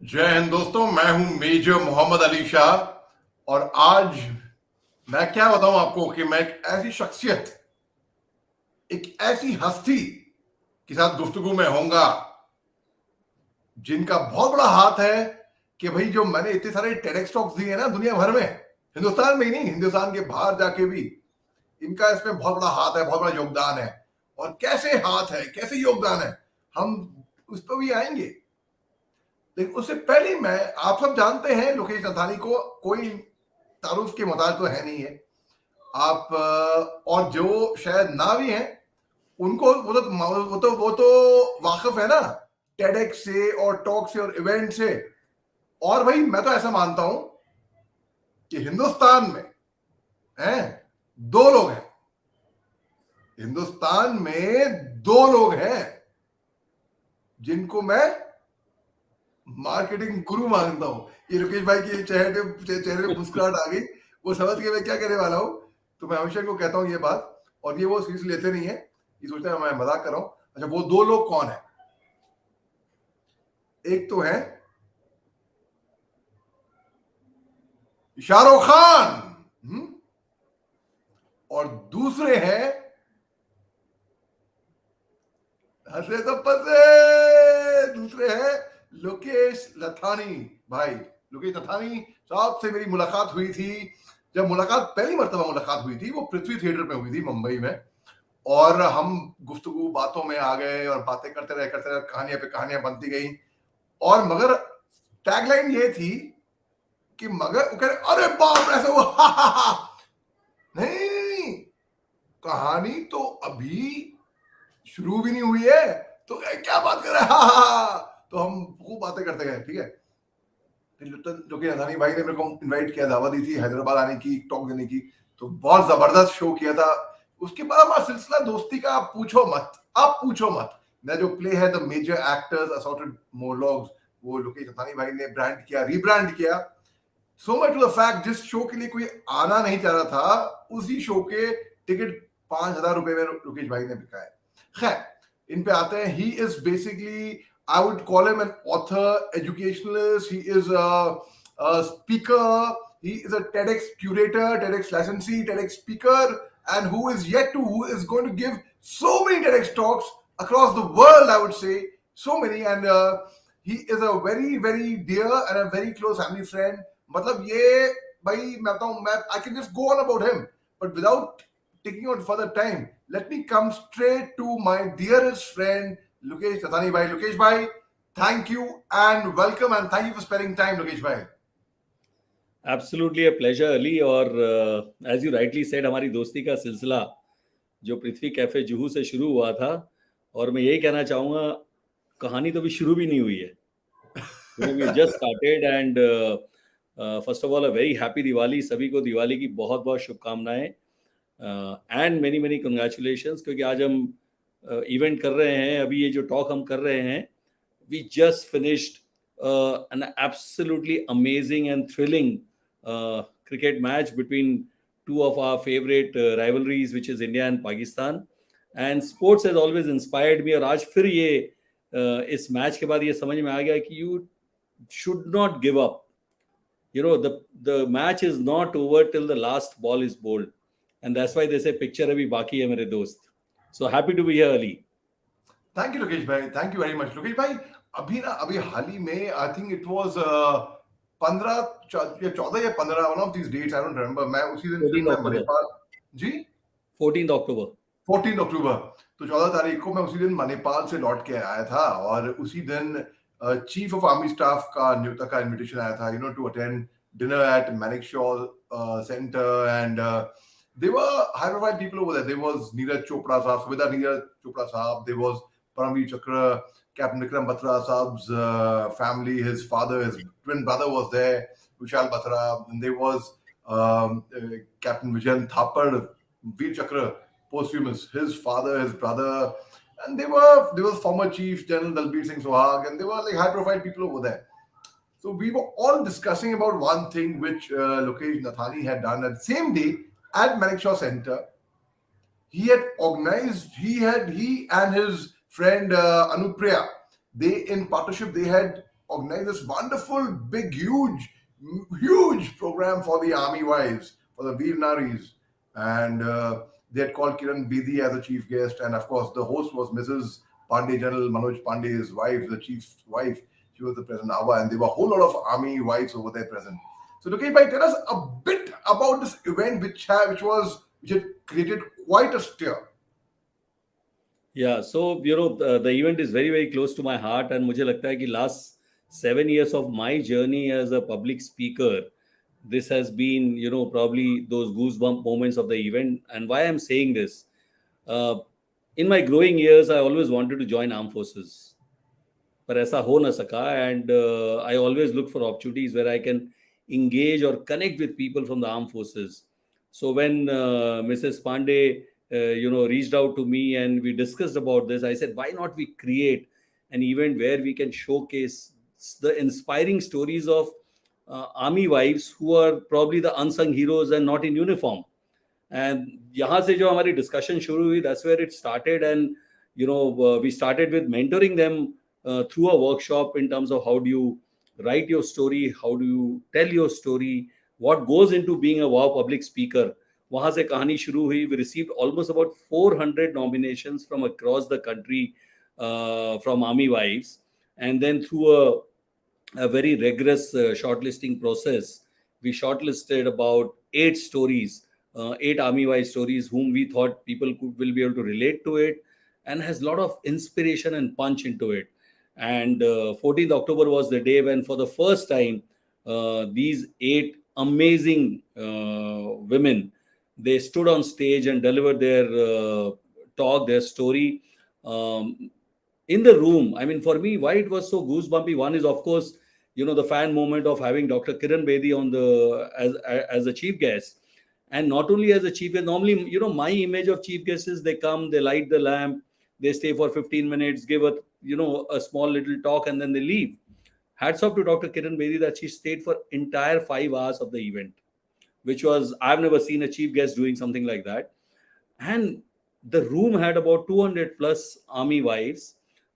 जय हिंद दोस्तों, मैं हूं मेजर मोहम्मद अली शाह। और आज मैं क्या बताऊं आपको कि मैं एक ऐसी शख्सियत, एक ऐसी हस्ती के साथ गुफ्तगू में होऊंगा जिनका बहुत बड़ा हाथ है कि भाई जो मैंने इतने सारे टेडेक्स टॉक्स दिए ना दुनिया भर में, हिंदुस्तान में ही नहीं, हिंदुस्तान के बाहर जाके भी इनका इसमें बहुत बड़ा हाथ है, बहुत बड़ा योगदान है। और कैसे हाथ है, कैसे योगदान है, हम उस पर भी आएंगे। लेकिन उससे पहले मैं, आप सब जानते हैं लोकेश नथानी को, कोई तारुफ के मोहताज तो है नहीं है आप। और जो शायद ना भी हैं उनको वो तो वाकिफ है ना टेडेक्स से और टॉक से और इवेंट से। और भाई मैं तो ऐसा मानता हूं कि हिंदुस्तान में हैं दो लोग हैं, हिंदुस्तान में दो लोग हैं जिनको मैं मार्केटिंग गुरु मानता हूं। ये रुकेश भाई की चेहरे पे मुस्कुराहट आ गई, वो समझ के मैं क्या कहने वाला हूं। तो मैं हमेशा को कहता हूं ये बात, और ये वो सीरियस लेते नहीं है, ये सोचते हैं मैं मजाक कर रहा हूं। अच्छा, वो दो लोग कौन है? एक तो है शाहरुख खान, और दूसरे हैं, हंसे तो पसे, दूसरे हैं लोकेश नथानी भाई। लोकेश नथानी साहब से मेरी मुलाकात हुई थी, जब पहली मर्तबा मुलाकात हुई थी वो पृथ्वी थिएटर में हुई थी मुंबई में। और हम गुफ्तगू बातों में आ गए और बातें करते रहे, कहानियां पे कहानियां बनती गई। और मगर टैगलाइन ये थी कि मगर वो कह रहे अरे बाप ऐसा हुआ, हा, हा, हा। नहीं, कहानी तो अभी शुरू भी नहीं हुई है, तो क्या बात कर रहे हैं, हा, हा, हा। तो हम खूब बातें करते गए, ठीक है। जो कि अदानी भाई ने मेरे को इनवाइट किया, दावत दी थी हैदराबाद आने की, टॉक देने की। तो बहुत जबरदस्त शो किया था। उसके बाद हमारा सिलसिला दोस्ती का आप पूछो मत, आप पूछो मत। मैं जो प्ले है the major actors assorted monologues, वो लोकेश नथानी भाई ने ब्रांड किया, रीब्रांड किया। So much to the fact, जिस शो के लिए कोई आना नहीं चाह रहा था, उसी शो के टिकट 5,000 रुपए में लोकेश भाई ने बिकाए। खैर, इन पे आते हैं। He is basically, I would call him an author, educationalist. He is a speaker. He is a TEDx curator, TEDx licensee, TEDx speaker, and who is going to give so many TEDx talks across the world, I would say. So many. And he is a very, very dear and a very close family friend. मतलब ये भाई मैं बताऊं, मैं I can just go on about him, but without taking on further time, let me come straight to my dearest friend Lokesh Nathany bhai. Lokesh bhai, thank you and welcome, and thank you for spending time, Lokesh bhai. Absolutely a pleasure Ali. और as you rightly said, हमारी दोस्ती का सिलसिला जो पृथ्वी cafe Juhu से शुरू हुआ था, और मैं यही कहना चाहूँगा, कहानी तो अभी शुरू भी नहीं हुई है। We just started. And first of all a very happy Diwali. सभी को दिवाली की बहुत बहुत शुभकामनाएं एंड मेनी मेनी कंग्रेचुलेशंस, क्योंकि आज हम इवेंट कर रहे हैं। अभी ये जो टॉक हम कर रहे हैं, we just finished an absolutely amazing and thrilling cricket match between two of our favorite rivalries, which is India and Pakistan. And sports has always inspired me. और आज फिर ये इस मैच के बाद ये समझ में आ गया कि you should not give up. You know, the match is not over till the last ball is bowled, and that's why they say picture अभी बाकी है मेरे दोस्त. So happy to be here, Ali. Thank you, Lokesh bhai. Thank you very much, Lokesh bhai. अभी हाल ही में, I think it was 15 या 14 या 15, one of these dates, I don't remember. मैं उसी दिन 14 मैं अक्टूबर मणिपाल, जी 14 अक्टूबर 14 अक्टूबर, तो 14 तारीख को मैं उसी दिन मणिपाल से लौट के आया था। और उसी दिन चीफ ऑफ आर्मी स्टाफ का न्यूता का इनविटेशन आया था, to attend dinner at Manekshaw Center, and there were high-profile people over there. There was Neeraj Chopra sahab, Subedar Neeraj Chopra sahab. There was Paramveer Chakra, Captain Vikram Batra sahab's family. His father, his twin brother was there, Vishal Batra. And there was Captain Vijayan Thapar, Veer Chakra, posthumous, his father, his brother. And there was former Chief General Dalbir Singh Sohag, and there were like high-profile people over there. So we were all discussing about one thing which Lokesh Nathany had done at the same day at Manekshaw Center. He had organized, he and his friend Anupriya, they in partnership, they had organized this wonderful, big, huge program for the army wives, for the Veer Naris. And they had called Kiran Bedi as a chief guest. And of course, the host was Mrs. Pandey, General Manoj Pandey's wife, the chief's wife. She was the present Ava, and there were a whole lot of army wives over there present. So, Lokesh bhai, tell us a bit about this event, which had created quite a stir. Yeah, so the event is very very close to my heart, and मुझे लगता है कि last 7 years of my journey as a public speaker, this has been probably those goosebump moments of the event. And why I'm saying this, uh, in my growing years, I always wanted to join armed forces, पर ऐसा हो ना सका. And I always look for opportunities where I can engage or connect with people from the armed forces. So when Mrs. Pandey reached out to me and we discussed about this, I said, why not we create an event where we can showcase the inspiring stories of army wives who are probably the unsung heroes and not in uniform. And यहाँ से जो हमारी discussion शुरू हुई, that's where it started. And we started with mentoring them through a workshop in terms of how do you write your story, how do you tell your story, what goes into being a wow public speaker. वहाँ से कहानी शुरू हुई. We received almost about 400 nominations from across the country from army wives. And then through a very rigorous shortlisting process, we shortlisted about 8 stories, 8 army-wise stories, whom we thought people will be able to relate to it, and has a lot of inspiration and punch into it. And 14th October was the day when, for the first time, these 8 amazing women, they stood on stage and delivered their talk, their story. In the room, I mean, for me, why it was so goosebumpy, one is, of course, the fan moment of having Dr. Kiran Bedi on the as a chief guest. And not only as a chief guest, normally, my image of chief guests is they come, they light the lamp, they stay for 15 minutes, give a small little talk, and then they leave. Hats off to Dr. Kiran Bedi that she stayed for entire 5 hours of the event, which was, I've never seen a chief guest doing something like that. And the room had about 200 plus army wives,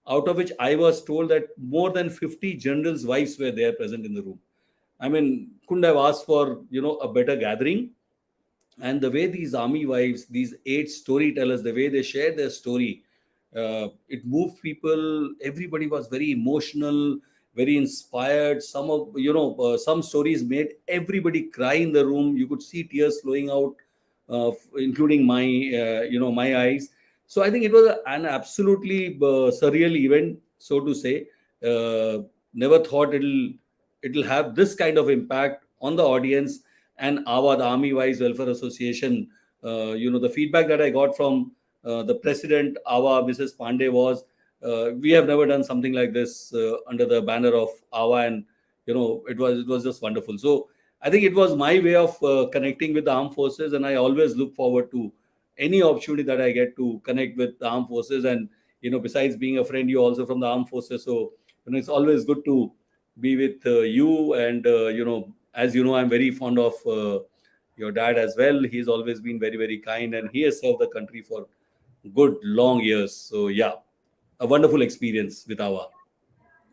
out of which I was told that more than 50 generals' wives were there present in the room. I mean, couldn't have asked for a better gathering. And the way these army wives, these 8 storytellers, the way they shared their story, it moved people. Everybody was very emotional, very inspired. Some stories made everybody cry in the room. You could see tears flowing out, including my eyes. So I think it was an absolutely surreal event, so to say. Never thought it'll have this kind of impact on the audience. And AWA, the Army Wives Welfare Association, the feedback that I got from the president, AWA, Mrs. Pandey, was, we have never done something like this under the banner of AWA, and it was just wonderful. So I think it was my way of connecting with the armed forces, and I always look forward to any opportunity that I get to connect with the armed forces. And besides being a friend, you also from the armed forces, so it's always good to be with you. And as you know, I'm very fond of your dad as well. He's always been very very kind, and he has served the country for good long years. So yeah, a wonderful experience with AWA.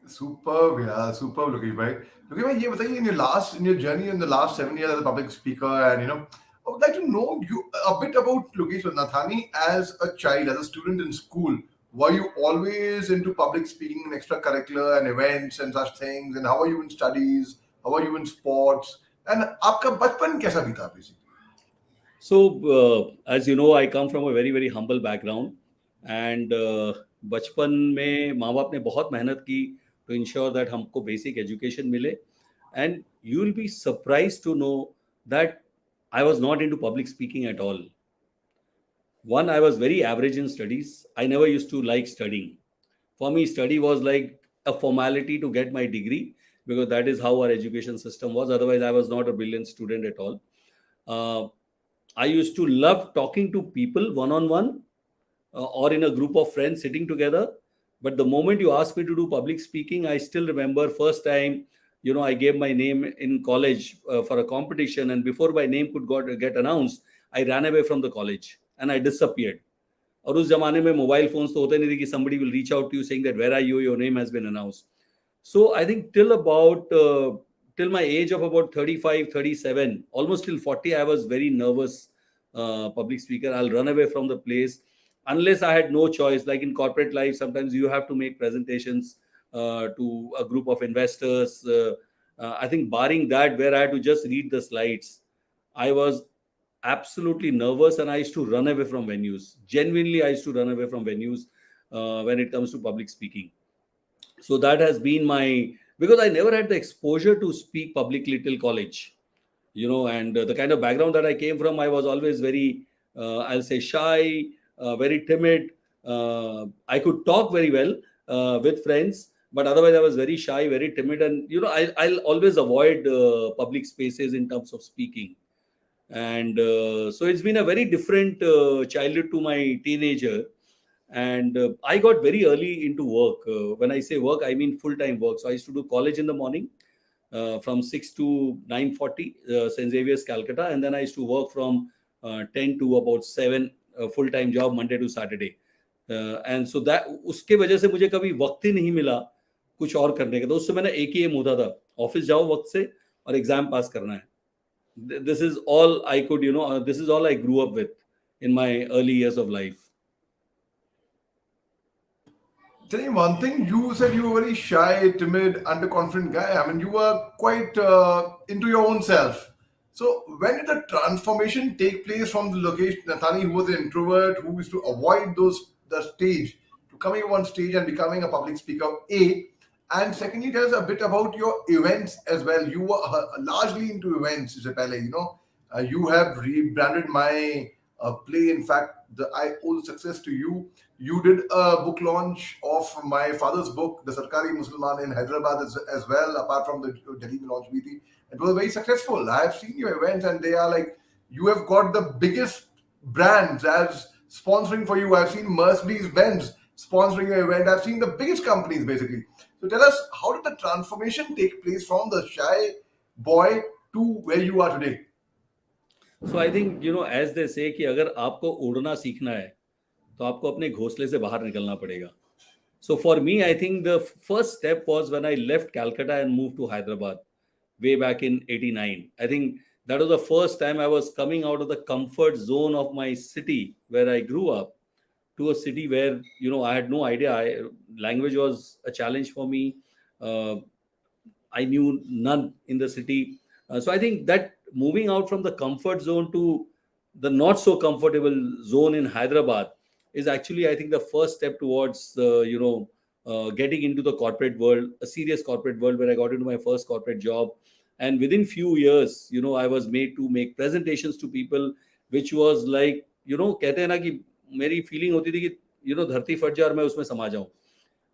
Superb, yeah, superb, Lokesh bhai. Lokesh bhai, ये बताइए, in your journey in the last 7 years as a public speaker, and I would like to know you a bit about Lokesh Nathany as a child, as a student in school. Were you always into public speaking and extracurricular and events and such things? And how are you in studies? How are you in sports? And आपका बचपन कैसा बीता basically? So, as you know, I come from a very very humble background, and बचपन में माँ बाप ने बहुत मेहनत की to ensure that हमको basic education मिले. And you will be surprised to know that I was not into public speaking at all. One, I was very average in studies. I never used to like studying. For me, study was like a formality to get my degree, because that is how our education system was. Otherwise, I was not a brilliant student at all. Uh, I used to love talking to people one on one, or in a group of friends sitting together. But the moment you asked me to do public speaking, I still remember first time, I gave my name in college for a competition, and before my name could get announced, I ran away from the college and I disappeared. और उस जमाने में mobile phones तो होते नहीं थे कि somebody will reach out to you saying that where are you, your name has been announced. So I think till my age of about 35, 37, almost till 40, I was very nervous public speaker. I'll run away from the place unless I had no choice. Like in corporate life, sometimes you have to make presentations to a group of investors. I think barring that, where I had to just read the slides, I was absolutely nervous and I used to run away from venues. Genuinely, I used to run away from venues when it comes to public speaking. So that has been my, because I never had the exposure to speak publicly till college, and the kind of background that I came from, I was always very, I'll say, shy, very timid. I could talk very well with friends, but otherwise I was very shy, very timid, and I'll always avoid public spaces in terms of speaking. And so it's been a very different childhood to my teenager. And I got very early into work. When I say work, I mean full-time work. So I used to do college in the morning from 6 to 9:40, St. Xavier's, Calcutta. And then I used to work from 10 to about 7, full-time job, Monday to Saturday. And so that उसके वजह से मुझे कभी वक्त ही नहीं मिला कुछ और करने का. तो उससे मैंने एक ही एम होता था, ऑफिस जाओ वक्त से और एग्जाम पास करना है. This is all I could, this is all I grew up with in my early years of life. Tell me one thing, you said you were very shy, timid, underconfident guy. I mean, you were quite into your own self. So, when did the transformation take place from the Lokesh Nathany, who was an introvert, who used to avoid the stage, to coming on stage and becoming a public speaker? A. And secondly, tell us a bit about your events as well. You were largely into events, you have rebranded my play. In fact, I owe the success to you. You did a book launch of my father's book, The Sarkari Musliman, in Hyderabad as well, apart from the Delhi launch meeting. It was very successful. I have seen your events and they are like, you have got the biggest brands as sponsoring for you. I've seen Mercedes-Benz sponsoring your event. I've seen the biggest companies basically. So tell us, how did the transformation take place from the shy boy to where you are today? So I think, as they say कि अगर आपको उड़ना सीखना है तो आपको अपने घोंसले से बाहर निकलना पड़ेगा. So for me, I think the first step was when I left Calcutta and moved to Hyderabad way back in 89. I think that was the first time I was coming out of the comfort zone of my city where I grew up to a city where, I had no idea. Language was a challenge for me. I knew none in the city. So I think that moving out from the comfort zone to the not so comfortable zone in Hyderabad is actually, I think, the first step towards, getting into the corporate world, a serious corporate world, where I got into my first corporate job. And within few years, I was made to make presentations to people, which was like, कहते हैं ना कि मेरी feeling होती थी कि, धरती फट जाए और मैं उसमें समा जाऊं.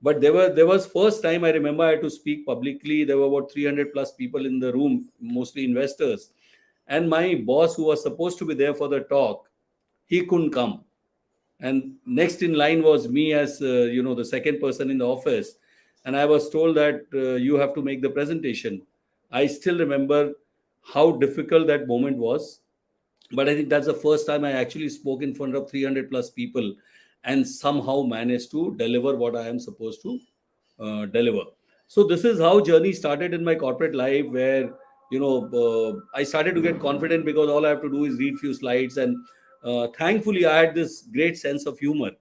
But there was first time I remember I had to speak publicly. There were about 300 plus people in the room, mostly investors. And my boss, who was supposed to be there for the talk, he couldn't come. And next in line was me as, the second person in the office. And I was told that you have to make the presentation. I still remember how difficult that moment was. But I think that's the first time I actually spoke in front of 300 plus people and somehow managed to deliver what I am supposed to deliver. So this is how journey started in my corporate life, where I started to get confident because all I have to do is read few slides, and thankfully I had this great sense of humor.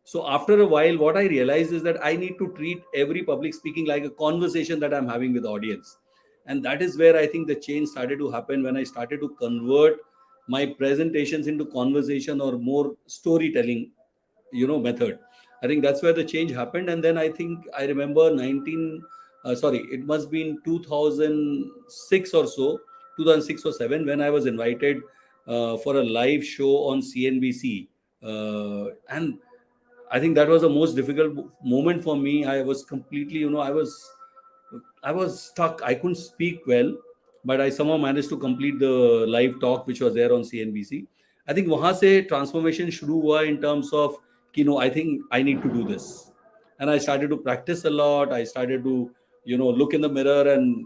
So after a while, what I realized is that I need to treat every public speaking like a conversation that I'm having with the audience. And that is where I think the change started to happen, when I started to convert my presentations into conversation or more storytelling method. I think that's where the change happened. And then I think I remember it must be in 2006 or so, 2006 or 7, when I was invited for a live show on CNBC. And I think that was the most difficult moment for me. I was completely, I was stuck. I couldn't speak well, but I somehow managed to complete the live talk which was there on CNBC. I think वहाँ से transformation शुरू हुआ in terms of कि I think I need to do this, and I started to practice a lot. I started to look in the mirror and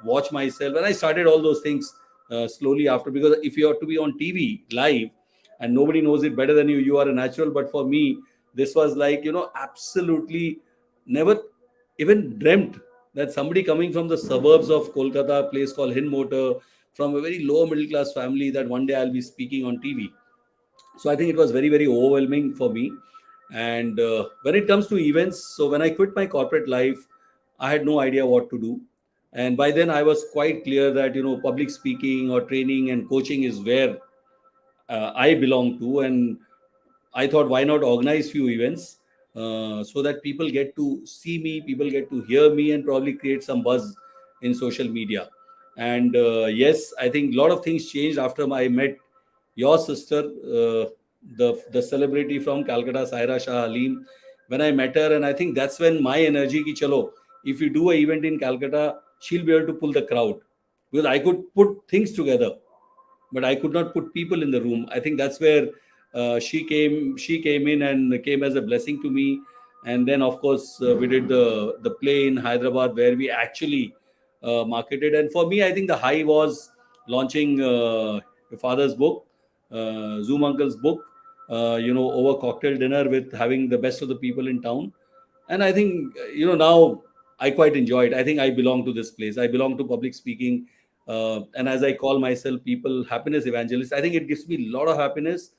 watch myself, and I started all those things slowly after, because if you have to be on TV live and nobody knows it better than you, you are a natural. But for me, this was like absolutely never even dreamt that somebody coming from the suburbs of Kolkata, a place called Hinmotor, from a very low middle class family, that one day I'll be speaking on TV. So I think it was very, very overwhelming for me. And when it comes to events, so when I quit my corporate life, I had no idea what to do. And by then I was quite clear that, public speaking or training and coaching is where I belong to. And I thought, why not organize few events so that people get to see me, people get to hear me, and probably create some buzz in social media. And yes, I think a lot of things changed after I met your sister, the celebrity from Calcutta, Saira Shah Halim. When I met her, and I think that's when my energy ki chalo, if we do an event in Calcutta, she'll be able to pull the crowd, because I could put things together but I could not put people in the room. I think that's where she came. She came in and came as a blessing to me. And then, of course, we did the play in Hyderabad where we actually marketed. And for me, I think the high was launching your father's book, Zoom Uncle's book. Over cocktail dinner with having the best of the people in town. And I think now I quite enjoy it. I think I belong to this place. I belong to public speaking, and as I call myself, people happiness evangelist. I think it gives me a lot of happiness.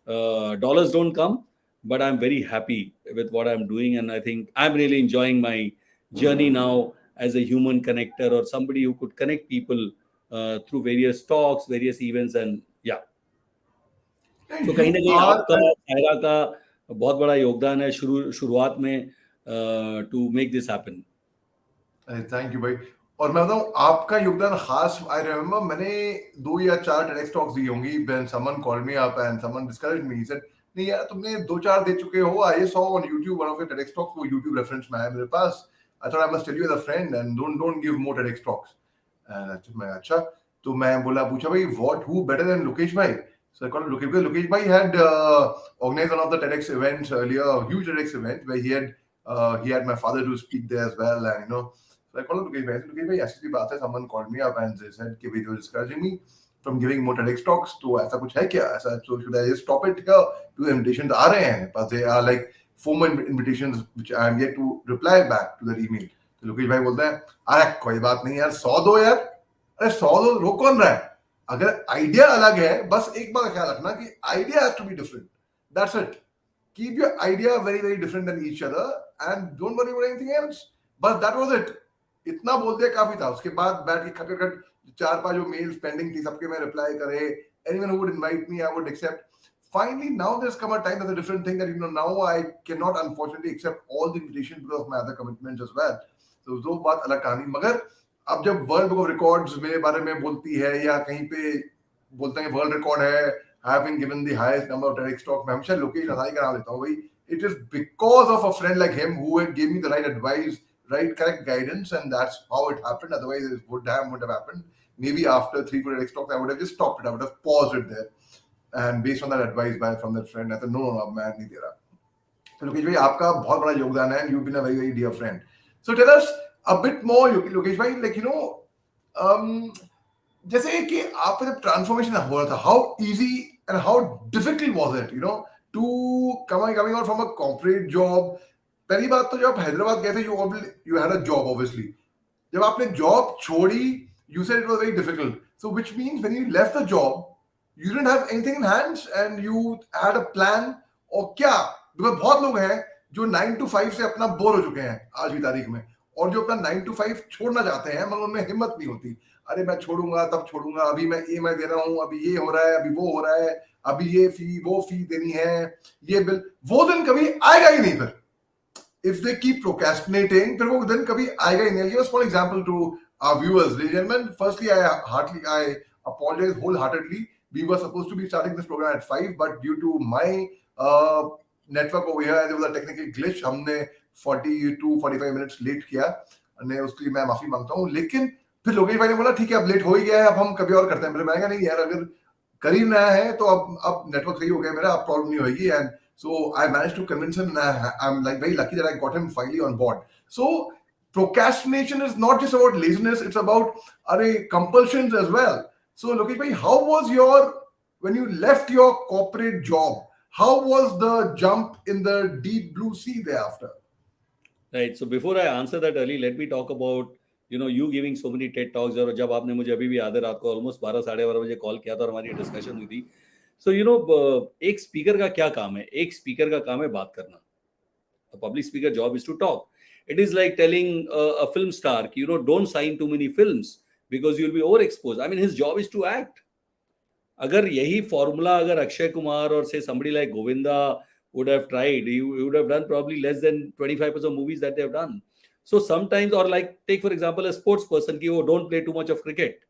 Dollars don't come, but I'm very happy with what I'm doing, and I think I'm really enjoying my journey now as a human connector, or somebody who could connect people through various talks, various events. And yeah, तो कहीं ना You कहीं are, आपका, सायरा का बहुत बड़ा योगदान है शुरुआत में to make this happen. Thank you भाई. और मैं बताऊं आपका योगदान खास. आई रिमेम्बर मैंने 2 या 4 TEDx टॉक्स दी होंगी. When someone called me up and someone discouraged me, he said नहीं यार तुमने 2-4 दे चुके हो. I saw on YouTube one of your TEDx talks, वो YouTube रेफरेंस में है मेरे पास. I thought I must tell you as a friend and don't give more TEDx talks. And मैं अच्छा, तो मैं बोला, पूछा भाई what, who better than Lokesh भाई. So I called Lokesh, because Lokesh bhai had organized one of the TEDx events earlier, a huge TEDx event where he had my father to speak there as well, and so I called Lokesh bhai. I said, Lokesh bhai, ऐसी बात है, someone called me up and they said कि they were discouraging me from giving more TEDx talks. तो ऐसा कुछ है क्या? ऐसा, so should I just stop it here? Two invitations आ रहे हैं, but they are like formal invitations which I am yet to reply back to that email. तो लोकेश भाई बोलता है, अरे कोई बात नहीं यार, 100 दो यार. अरे 100 दो, रोक कौन रहा है? अगर आइडिया अलग है, बस एक बात ख्याल रखना कि idea has to be different. That's it. Keep your idea very very different then each other and don't worry about anything else. बस दैट वाज इट. इतना बोल दिया काफी था. उसके बाद बैठ के खट खट 4-5 जो मेल्स पेंडिंग थी, सबके मैं रिप्लाई करे. Anyone who would invite me, I would accept. Finally, now there's come a time, that's a different thing, that now I cannot unfortunately accept all the invitations because of my other commitments as well. So वो बात अलग कहानी. मगर अब जब world book of records मेरे बारे में बोलती है या कहीं पे बोलते हैं वर्ल्ड रिकॉर्ड है, having given the highest number of TEDx talk, मैं हमेशा लोकेश नथानी का नाम लेता हूं भाई. It is because of a friend like him who had give me the right advice, right correct guidance, and that's how it happened. Otherwise it would have happened. Maybe after 3-4 TEDx talks I would have just stopped it. I would have paused it there, and based on that advice from that friend I said no, मैं नहीं दे रहा. तो लोकेश भाई आपका बहुत बड़ा योगदान है, and you've been a very very dear friend. So tell us a bit more, Lokesh भाई, like जैसे कि आपका जब ट्रांसफॉर्मेशन हो रहा था, how easy and how difficult was it to coming out from a corporate job. पहली बात तो जब आप हैदराबाद गए थे, you had a job obviously. जब आपने जॉब छोड़ी, you said it was very difficult. So which means when you left the job, you didn't have anything in hands and you had a plan, और क्या? Because बहुत लोग हैं जो 9 to 5 से अपना बोर हो चुके हैं आज की तारीख में, और जो अपना 9 to 5 छोड़ना चाहते हैं, मगर उनमें हिम्मत नहीं होती. अरे मैं छोड़ूंगा तब छोड़ूंगा, अभी मैं EMI दे रहा हूँ, अभी ये हो रहा है, अभी वो हो रहा है, अभी ये फी वो फी देनी है, ये बिल. वो दिन कभी आएगा ही नहीं. फिर if they keep procrastinating, फिर वो दिन कभी आएगा ही नहीं. I'll give a small example to our viewers, ladies and gentlemen. Firstly, I apologize wholeheartedly. We were supposed to be starting this program at 5, but due to my network over here, there was a technical glitch. हमने 42-45 minutes late किया, ने उसके लिए मैं माफी मांगता हूँ. लेकिन फिर लोकेश भाई ने बोला ठीक है, अब लेट हो ही गया है, अब हम कभी और करते हैं. मैंने कहा नहीं यार, अगर कर ही नया है तो अब नेटवर्क सही हो गया मेरा, अब प्रॉब्लम नहीं होगी. And so I managed to convince him, and I'm like very lucky that I got him finally on board. So procrastination is not just about laziness, it's about compulsions as well. So Lokesh bhai, how was when you left your corporate job, how was the jump in the deep blue sea thereafter? Right. So before I answer that, Ali, let me talk about you giving so many TED talks. और जब आपने मुझे अभी भी याद है रात को ऑलमोस्ट 12 साढ़े 12 बजे कॉल किया था और हमारी डिस्कशन हुई थी. So एक स्पीकर का क्या काम है? एक स्पीकर का काम है बात करना. A public speaker job is to talk. It is like telling a film star, don't sign too many films because you'll be overexposed. I mean, his job is to act. अगर यही formula अगर अक्षय कुमार और say somebody like Govinda would have tried, he would have done probably less than 25% of movies that they have done. So sometimes, or like take for example a sports person, ki, oh, don't play too much of cricket,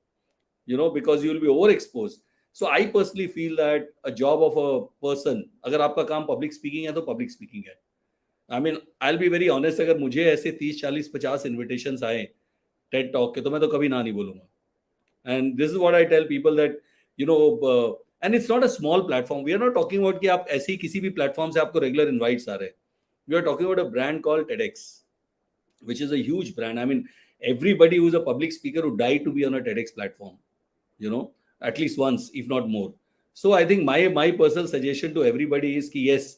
because you will be overexposed. So I personally feel that a job of a person, अगर आपका काम public speaking है तो public speaking है. I mean, I'll be very honest, अगर मुझे ऐसे 30, 40, 50 invitations आए TED talk के तो मैं तो कभी ना नहीं बोलूंगा. And this is what I tell people that, and it's not a small platform. We are not talking about कि आप ऐसी किसी भी platform से आपको regular invites आ रहे. We are talking about a brand called TEDx, which is a huge brand. I mean, everybody who's a public speaker would die to be on a TEDx platform, at least once, if not more. So I think my personal suggestion to everybody is कि yes,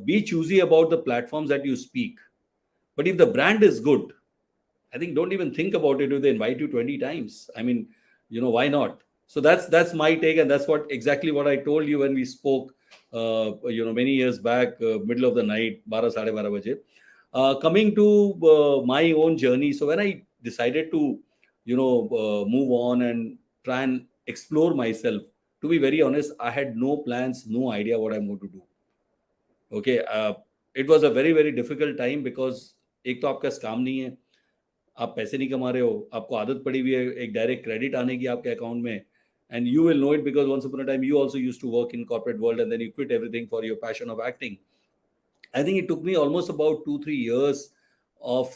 be choosy about the platforms that you speak. But if the brand is good, I think don't even think about it if they invite you 20 times. I mean, why not? So that's my take, and that's exactly what I told you when we spoke, many years back, middle of the night, 12 साढ़े 12 बजे. Coming to my own journey, so when I decided to, move on and try and explore myself, to be very honest, I had no plans, no idea what I'm going to do. Okay, it was a very very difficult time because एक तो आपका काम नहीं है, आप पैसे नहीं कमा रहे हो, आपको आदत पड़ी हुई है एक डायरेक्ट क्रेडिट आने की आपके अकाउंट में, and you will know it because once upon a time you also used to work in corporate world and then you quit everything for your passion of acting. I think it took me almost about 2-3 years of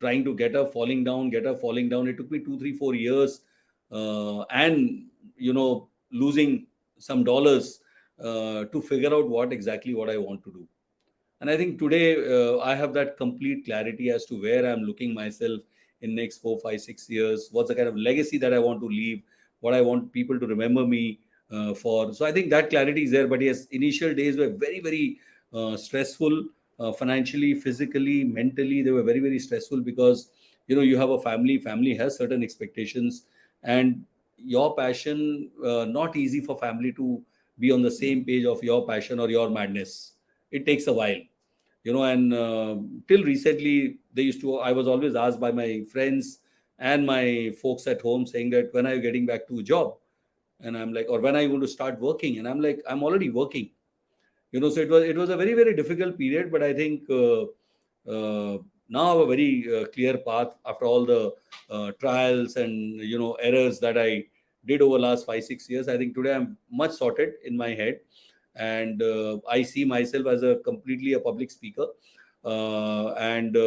trying to get up, falling down, get up, falling down. It took me 2-3-4 years and losing some dollars to figure out what I want to do. And I think today I have that complete clarity as to where I'm looking myself in next 4, 5, 6 years. What's the kind of legacy that I want to leave? What I want people to remember me for. So I think that clarity is there. But yes, initial days were very, very stressful, financially, physically, mentally. They were very, very stressful because you have a family. Family has certain expectations, and your passion. Not easy for family to be on the same page of your passion or your madness. It takes a while, and till recently I was always asked by my friends and my folks at home saying that when are you getting back to a job, and I'm like, or when are you going to start working, and I'm like, I'm already working. So it was a very very difficult period, but I think now I have a very clear path after all the trials and errors that I did over last 5-6 years. I think today I'm much sorted in my head, and I see myself as a completely a public speaker, and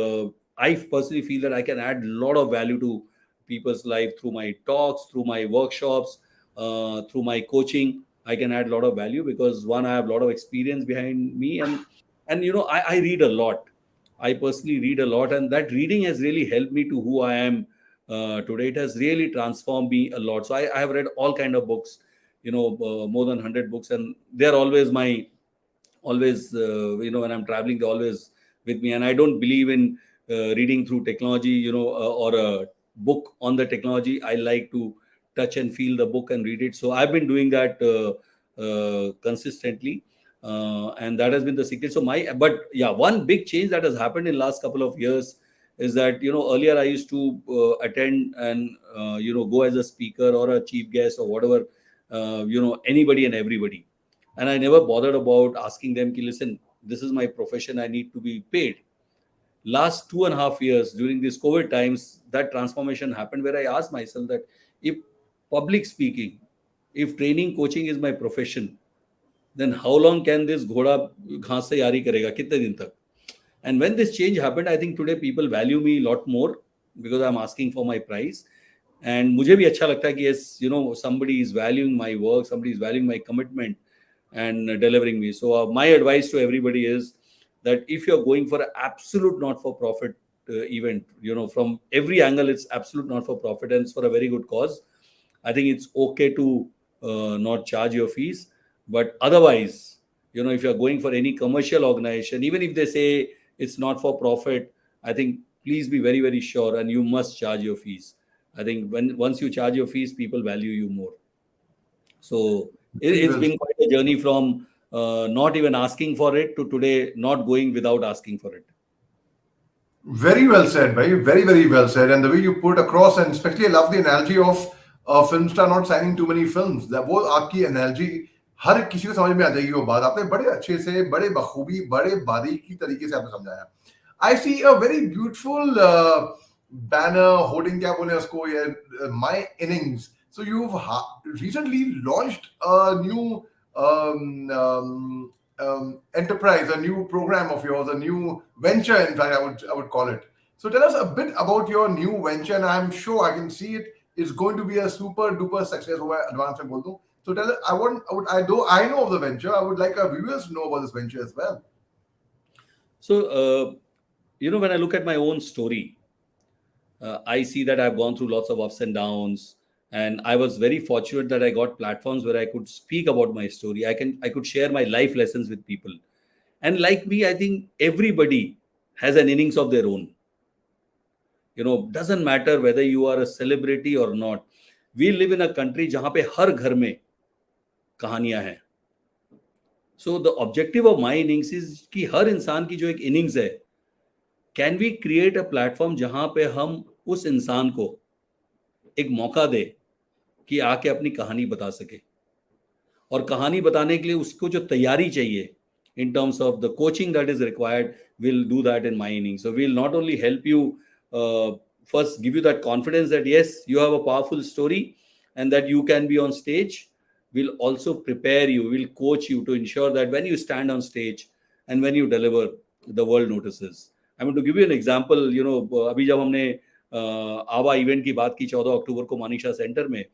I personally feel that I can add a lot of value to people's life through my talks, through my workshops, through my coaching. I can add a lot of value because one, I have a lot of experience behind me, and I read a lot. I personally read a lot, and that reading has really helped me to who I am today. It has really transformed me a lot. So I have read all kind of books, more than 100 books, and they're always when I'm traveling, they're always with me. And I don't believe in reading through technology, or a book on the technology. I like to touch and feel the book and read it. So I've been doing that consistently, and that has been the secret. But yeah, one big change that has happened in last couple of years is that earlier I used to attend and go as a speaker or a chief guest or whatever, anybody and everybody, and I never bothered about asking them ki, listen, this is my profession, I need to be paid. Last 2.5 years during these COVID times, that transformation happened where I asked myself that if public speaking, if training coaching is my profession, then how long can this ghoda घास से यारी करेगा कितने दिन तक? And when this change happened, I think today people value me a lot more because I'm asking for my price. And मुझे भी अच्छा लगता है कि yes, somebody is valuing my work, somebody is valuing my commitment and delivering me. So my advice to everybody is that if you're going for an absolute not-for-profit event, from every angle, it's absolute not-for-profit and it's for a very good cause. I think it's okay to not charge your fees. But otherwise, if you're going for any commercial organization, even if they say it's not for profit, I think please be very, very sure, and you must charge your fees. I think once you charge your fees, people value you more. So Very it's well. been quite a journey from not even asking for it to today not going without asking for it. Very well said, bhai. Very, very well said. And the way you put across, and especially I love the analogy of film star not signing too many films. That वो आपकी analogy हर किसी को समझ में आ जाएगी वो बात. आपने बड़े अच्छे से, बड़े बखूबी, बड़े बारीकी तरीके से आपने समझाया. I see a very beautiful banner holding क्या बोले उसको ये my innings. So you've recently launched a new enterprise, a new program of yours, a new venture. In fact, I would call it. So tell us a bit about your new venture, and I'm sure I can see it is going to be a super duper success. वो मैं advance में बोल दूं. So tell us. I know of the venture. I would like our viewers to know about this venture as well. So, when I look at my own story, I see that I've gone through lots of ups and downs, and I was very fortunate that I got platforms where I could speak about my story. I could share my life lessons with people, and like me, I think everybody has an innings of their own. Doesn't matter whether you are a celebrity or not. We live in a country जहाँ पे हर घर में कहानियां हैं. So the objective of my innings is कि हर इंसान की जो एक innings है, can we create a platform जहां पे हम उस इंसान को एक मौका दे कि आके अपनी कहानी बता सके. और कहानी बताने के लिए उसको जो तैयारी चाहिए in terms of the coaching that is required, we'll do that in my innings. So we'll not only help you first give you that confidence that yes, you have a powerful story and that you can be on stage. We'll also prepare you, we'll coach you to ensure that when you stand on stage and when you deliver, the world notices. I mean, to give you an example, अभी जब हमने आवा event की बात की 14 अक्टूबर को Manisha centre में,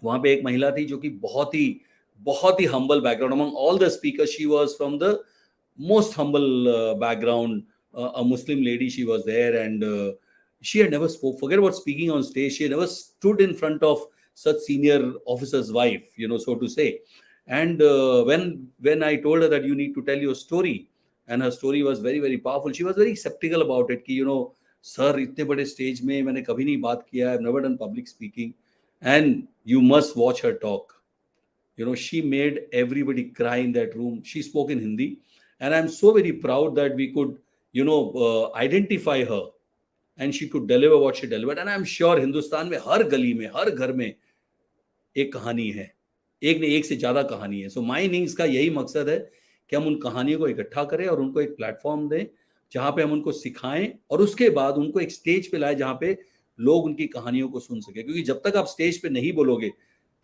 वहाँ पे एक महिला थी जो कि बहुत ही humble background. Among all the speakers, she was from the most humble background. A Muslim lady, she was there, and she had never spoke. Forget about speaking on stage. She had never stood in front of such senior officer's wife, so to say. And when I told her that you need to tell your story, and her story was very, very powerful, she was very skeptical about it. कि sir, इतने बड़े stage में मैंने कभी नहीं बात किया. I've never done public speaking, and you must watch her talk. She made everybody cry in that room. She spoke in Hindi, and I'm so very proud that we could, identify her, and she could deliver what she delivered. And I'm sure Hindustan में हर गली में, हर घर में एक कहानी है, एक ने एक से ज्यादा कहानी है. सो माय इनिंग्स का यही मकसद है कि हम उन कहानियों को इकट्ठा करें और उनको एक प्लेटफॉर्म दें जहां पे हम उनको सिखाएं, और उसके बाद उनको एक स्टेज पे लाए जहां पे लोग उनकी कहानियों को सुन सके. क्योंकि जब तक आप स्टेज पे नहीं बोलोगे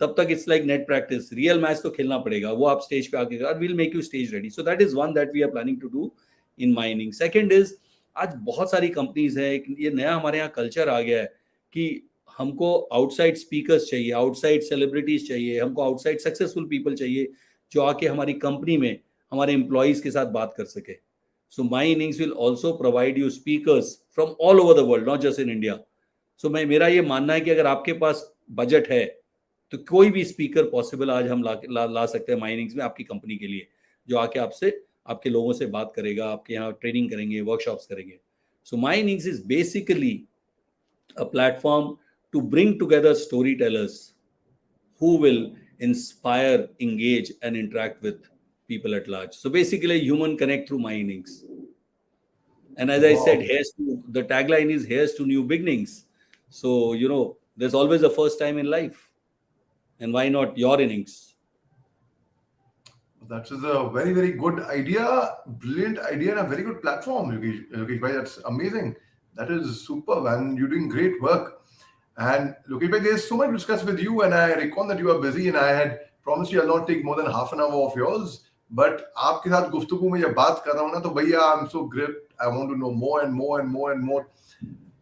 तब तक it's like net practice. Real match तो खेलना पड़ेगा, वो आप स्टेज पे आके will make you stage ready. So that is one that we are planning to do in my inning. Second is, आज बहुत सारी कंपनीज है, ये नया हमारे यहाँ कल्चर आ गया है कि हमको आउटसाइड स्पीकर्स चाहिए, आउटसाइड सेलिब्रिटीज चाहिए, हमको आउटसाइड सक्सेसफुल पीपल चाहिए जो आके हमारी कंपनी में हमारे एम्प्लॉइज के साथ बात कर सके. So my innings will also provide you speakers from all over the world, not just in India. So मेरा ये मानना है कि अगर आपके पास बजट है तो कोई भी स्पीकर पॉसिबल आज हम ला सकते हैं माई इनिंग्स में आपकी कंपनी के लिए, जो आके आपके लोगों से बात करेगा, आपके यहाँ ट्रेनिंग करेंगे, वर्कशॉप्स करेंगे. So my innings is basically a platform to bring together storytellers who will inspire, engage, and interact with people at large. So basically, a human connect through my innings. And as I said, the tagline is here's to new beginnings. So, there's always a first time in life. And why not your innings? That is a very, very good idea, brilliant idea, and a very good platform, Lokesh bhai. That's amazing. That is superb, and you're doing great work. And Lokesh bhai, there's so much to discuss with you, and I recall that you are busy, and I had promised you I'll not take more than half an hour of yours. But आपके साथ गुफ्तगू में जब बात कर रहा हूँ ना, तो भैया I'm so gripped. I want to know more and more and more and more.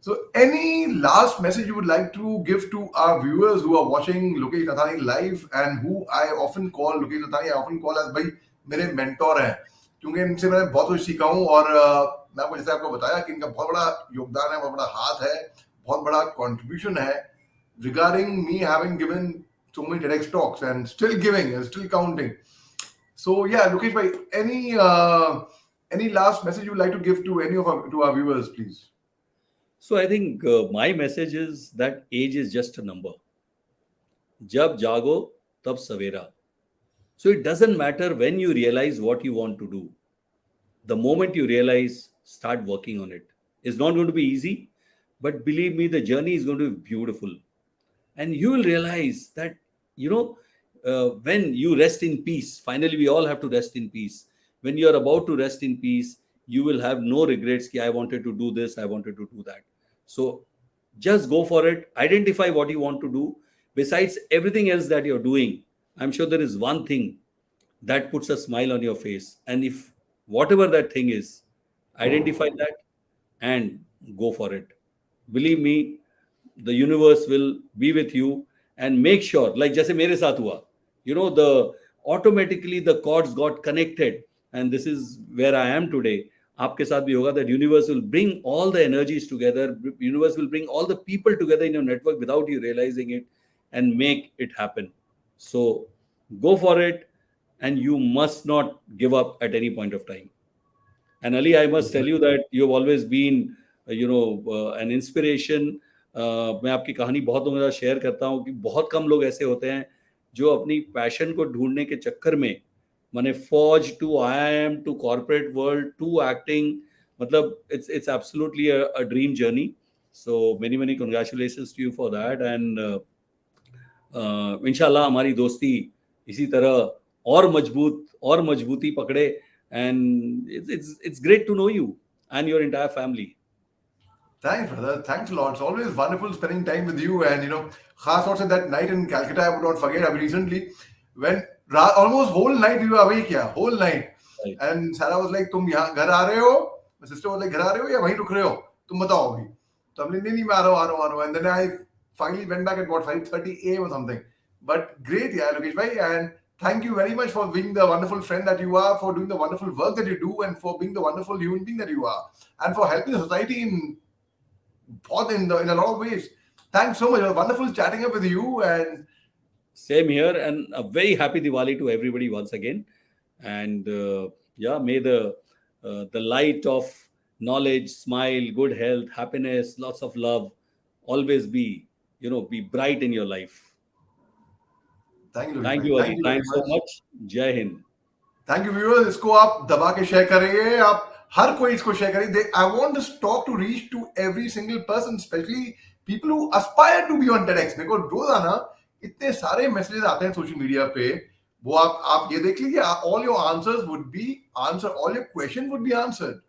So, any last message you would like to give to our viewers who are watching Lokesh Nathany live, and who I often call Lokesh Nathany, I often call as भाई मेरे mentor हैं, क्योंकि इनसे मैंने बहुत कुछ सीखा हूँ. और मैं आपको जैसे आपको बताया कि इनका बहुत बड़ा योगदान है, बहुत बड़ा हाथ है, बहुत बड़ा contribution है regarding me having given so many TEDx talks and still giving and still counting. So yeah, Lokesh bhai, any Any last message you'd like to give to any of our viewers, please? So I think my message is that age is just a number. जब जागो तब सवेरा. So it doesn't matter when you realize what you want to do. The moment you realize, start working on it. It's not going to be easy, but believe me, the journey is going to be beautiful. And you will realize that, when you rest in peace, finally, we all have to rest in peace. When you are about to rest in peace, you will have no regrets. Ki, I wanted to do this, I wanted to do that. So just go for it. Identify what you want to do. Besides everything else that you're doing, I'm sure there is one thing that puts a smile on your face. And if whatever that thing is, identify that and go for it. Believe me, the universe will be with you. And make sure, like जैसे मेरे साथ हुआ, the automatically the chords got connected, and this is where I am today. आपके साथ भी होगा, that universe will bring all the energies together. Universe will bring all the people together in your network without you realizing it, and make it happen. So go for it, and you must not give up at any point of time. And Ali, I must tell you that you've always been, an inspiration. मैं आपकी कहानी बहुत लोगों के साथ share करता हूँ कि बहुत कम लोग ऐसे होते हैं जो अपनी पैशन को ढूंढने के चक्कर में, माने फौज to IIM to corporate world to acting, मतलब it's absolutely a dream journey. So many congratulations to you for that. And इंशाल्लाह हमारी दोस्ती इसी तरह और मजबूती पकड़े. And it's great to know you and your entire family. Thanks, brother. Thanks a lot. It's always wonderful spending time with you. And खास तौर से that night in Calcutta, I would not forget. I mean, recently, when almost whole night we were awake, yeah, whole night. Right. And Sarah was like, "तुम यहाँ घर आ रहे हो?" My sister was like, "घर आ रहे हो या वहीं रुक रहे हो? तुम बताओ अभी." तो हमने नहीं मैं आ रहा हूँ. And then I finally went back at what 5:30 a.m. or something. But great, yeah, Lokesh bhai, and thank you very much for being the wonderful friend that you are, for doing the wonderful work that you do, and for being the wonderful human being that you are, and for helping the society in a lot of ways. Thanks so much. It was wonderful chatting up with you. And same here, and a very happy Diwali to everybody once again. And may the light of knowledge, smile, good health, happiness, lots of love always be bright in your life. thank you, Thank bhai. you, Thank Ali. you very Thanks so much. much. Jai Hind. Thank you viewers. इसको आप दबा के share करिए. आप हर कोई इसको share करिए. I want this talk to reach to every single person, specially people who aspire to be on TEDx. मेरे को रोजाना इतने सारे मैसेजेस आते हैं सोशल मीडिया पे. वो आप ये देख लीजिए. All your answers would be answer, all your question would be answered.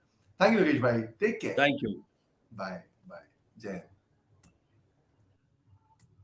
Thank you Lokesh भाई. Take care. Thank you. Bye bye. जय हिंद.